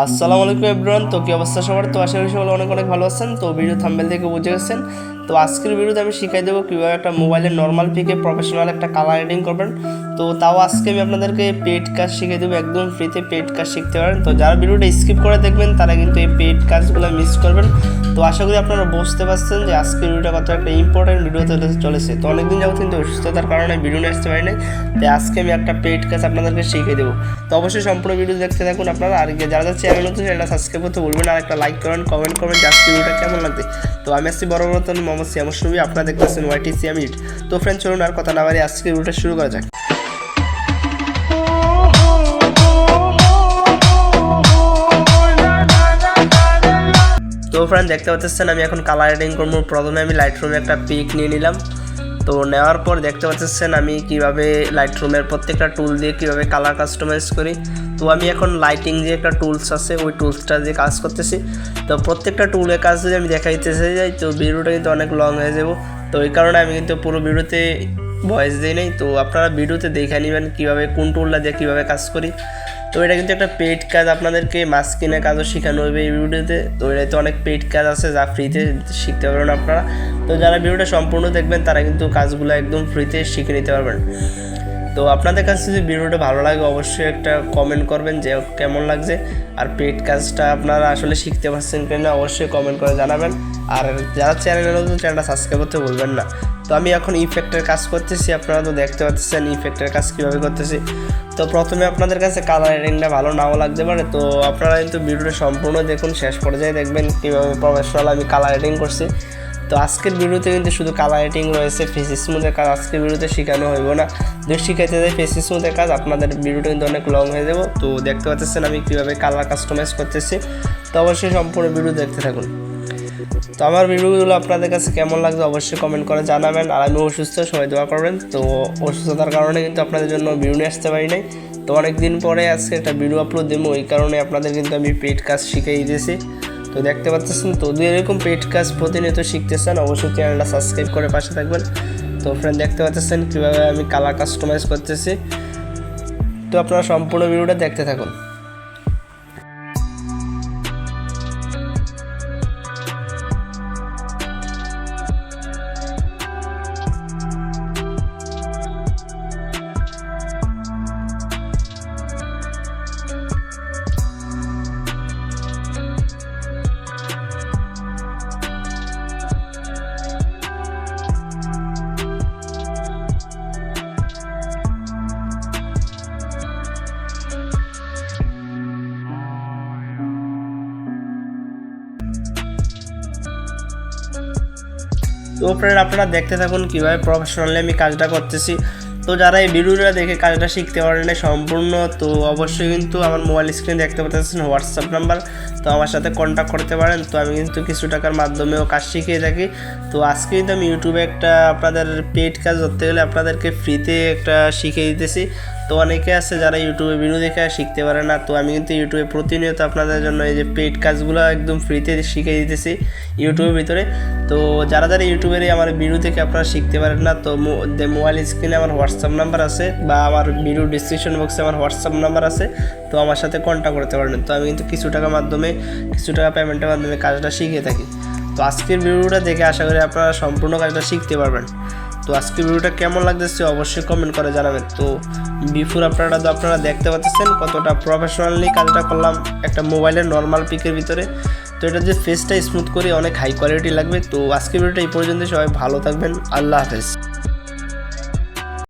আসসালামু আলাইকুম এভরিওয়ান। তো কি অবস্থা সবার? তো আশা করি সবাই অনেক অনেক ভালো আছেন। তো ভিডিও থাম্বনেল থেকে বুঝে গেছেন। তো আজকের ভিডিওতে আমি শিখাই দেবো কীভাবে একটা মোবাইলের নর্মাল পিকে প্রফেশনাল একটা কালার এডিটিং করবেন। তো তাও আজকে আমি আপনাদেরকে পেইড কাজ শিখিয়ে দেবো, একদম ফ্রিতে পেইড কাজ শিখতে পারেন। তো যারা ভিডিওটা স্কিপ করে দেখবেন তারা কিন্তু এই পেইড কাজগুলো মিস করবেন। তো আশা করি আপনারা বুঝতে পারছেন যে আজকের ভিডিওটা কত একটা ইম্পর্টেন্ট ভিডিও চলেছে। তো অনেকদিন যাবত কিন্তু অসুস্থতার কারণে ভিডিও নিয়ে আসতে পারি নাই। তাই আজকে আমি একটা পেইড কাজ আপনাদেরকে শিখিয়ে দেবো। তো অবশ্যই সম্পূর্ণ ভিডিও দেখতে থাকুন আপনারা। আর যারা চ্যানেল নতুন চ্যানেলটা সাবস্ক্রাইব করতে ভুলবেন, আর একটা লাইক করেন, কমেন্ট করবেন যে আজকের ভিডিওটা কেমন লাগছে। তো আমি আসছি বড় মোহাম্মদ সিয়াম ছবি, আপনারা দেখতেছেন ওয়াইটি সিয়াম এডিট। তো ফ্রেন্ড চলুন আর কথা না বাড়ি আজকের ভিডিওটা শুরু করা যাক। তো ফ্রেন্ড দেখতে পাচ্ছেন আমি এখন কালার এডিটিং করবো। প্রথমে আমি লাইটরুমে একটা পিক নিয়ে নিলাম। তো নেওয়ার পর দেখতে পাচ্ছেন আমি কিভাবে লাইটরুমের প্রত্যেকটা টুল দিয়ে কিভাবে কালার কাস্টমাইজ করি। তো আমি এখন লাইটিং যে একটা টুলস আছে ওই টুলসটা দিয়ে কাজ করতেছি। তো প্রত্যেকটা টুলের কাজ যদি আমি দেখাইতে যাই তো ভিডিওটা কিন্তু অনেক লং হয়ে যাব। তো এই কারণে আমি কিন্তু পুরো ভিডিওতে ভয়েস দিই নাই। তো আপনারা ভিডিওতে দেখে নেবেন কীভাবে কোন টুলটা দিয়ে কীভাবে কাজ করি। তো এটা কিন্তু একটা পেইড কাজ, আপনাদেরকে মাস্কিনের কাজও শেখানো হবে এই ভিডিওতে। তো এটাতে অনেক পেইড কাজ আছে যা ফ্রিতে শিখতে পারবেন আপনারা। তো যারা ভিডিওটা সম্পূর্ণ দেখবেন তারা কিন্তু কাজগুলো একদম ফ্রিতে শিখে নিতে পারবেন। তো আপনাদের কাছে যদি ভিডিওটা ভালো লাগে অবশ্যই একটা কমেন্ট করবেন যে কেমন লাগছে, আর পেইড কাজটা আপনারা আসলে শিখতে পারছেন কিনা অবশ্যই কমেন্ট করে জানাবেন। আর যারা চ্যানেলে নতুন চ্যানেলটা সাবস্ক্রাইব করতে ভুলবেন না। তো আমি এখন ইফেক্টের কাজ করতেছি, আপনারা তো দেখতে পাচ্ছেন ইফেক্টের কাজ কীভাবে করতেছি। তো প্রথমে আপনাদের কাছে কালার এডিটিংটা ভালো নাও লাগতে পারে। তো আপনারা কিন্তু ভিডিওটা সম্পূর্ণ দেখুন, শেষ পর্যায়ে দেখবেন কীভাবে প্রফেশনাল আমি কালার এডিটিং করছি। তো আজকের ভিডিওতে কিন্তু শুধু কালার এডিটিং রয়েছে, ফেস স্মুথের কাজ আজকের ভিডিওতে শেখানো হইব না। যদি শিখাইতে যাই ফেস স্মুথের কাজ আপনাদের ভিডিওটা কিন্তু অনেক লং হয়ে যাব। তো দেখতে পাচ্ছেন আমি কীভাবে কালার কাস্টমাইজ করতেছি। তো অবশ্যই সম্পূর্ণ ভিডিও দেখতে থাকুন। তো আমার ভিডিওগুলো আপনাদের কাছে কেমন লাগছে অবশ্যই কমেন্ট করে জানাবেন। আর আমি অসুস্থ, সবাই দোয়া করবেন। তো অসুস্থতার কারণে কিন্তু আপনাদের জন্য ভিডিও নিয়ে আসতে পারি নাই। তো অনেক দিন পরে আজকে একটা ভিডিও আপলোড দেবো, ওই কারণে আপনাদের কিন্তু আমি পেইড কাজ শিখিয়ে দিয়েছি। তো দেখতে পাচ্ছেন, তো যদি এরকম পেইড কাজ প্রতিনিয়ত শিখতে চান অবশ্যই চ্যানেলটা সাবস্ক্রাইব করে পাশে থাকবেন। তো ফ্রেন্ড দেখতে পাচ্ছেন কীভাবে আমি কালার কাস্টমাইজ করতেছি। তো আপনারা সম্পূর্ণ ভিডিওটা দেখতে থাকুন। তো ফ্রেন্ড আপনারা দেখতে থাকুন কীভাবে প্রফেশনালি আমি কাজটা করতেছি। তো যারা এই ভিডিওটা দেখে কাজটা শিখতে পারেন না সম্পূর্ণ, তো অবশ্যই কিন্তু আমার মোবাইল স্ক্রিনে দেখতে পাচ্ছেন হোয়াটসঅ্যাপ নাম্বার। তো আমার সাথে কন্ট্যাক্ট করতে পারেন। তো আমি কিন্তু কিছু টাকার মাধ্যমেও কাজ শিখিয়ে থাকি। তো আজকে কিন্তু আমি ইউটিউবে একটা আপনাদের পেইড কাজ করতে গেলে আপনাদেরকে ফ্রিতে একটা শিখিয়ে দিতেছি। তো অনেকে আছে যারা ইউটিউবে ভিডিও দেখে শিখতে পারে না। তো আমি কিন্তু ইউটিউবে প্রতিনিয়ত আপনাদের জন্য এই যে পেইড কাজগুলো একদম ফ্রিতে শিখিয়ে দিতেছি ইউটিউবের ভিতরে। তো যারা যারা ইউটিউবের আমার ভিডিও থেকে আপনারা শিখতে পারেন না, তো মোবাইল স্ক্রিনে আমার হোয়াটসঅ্যাপ নাম্বার আছে বা আমার ভিডিও ডিসক্রিপশন বক্সে আমার হোয়াটসঅ্যাপ নাম্বার আছে। তো আমার সাথে কন্ট্যাক্ট করতে পারেন। তো আমি কিন্তু কিছু টাকা পেমেন্টের মাধ্যমে কাজটা শিখিয়ে থাকি। তো আজকের ভিডিওটা দেখে আশা করি আপনারা সম্পূর্ণ কাজটা শিখতে পারবেন। তো আজকের ভিডিওটা কেমন লাগতেছে অবশ্যই কমেন্ট করে জানাবেন। তো বিফোর আপনারা দেখতে পাচ্ছেন কতটা প্রফেশনালি কাজটা করলাম একটা মোবাইলের নর্মাল পিকের ভিতরে। তো এটা যে ফেসটা স্মুথ করে অনেক হাই কোয়ালিটি লাগবে। তো আজকের ভিডিওটা এই পর্যন্ত, সবাই ভালো থাকবেন, আল্লাহ হাফেজ।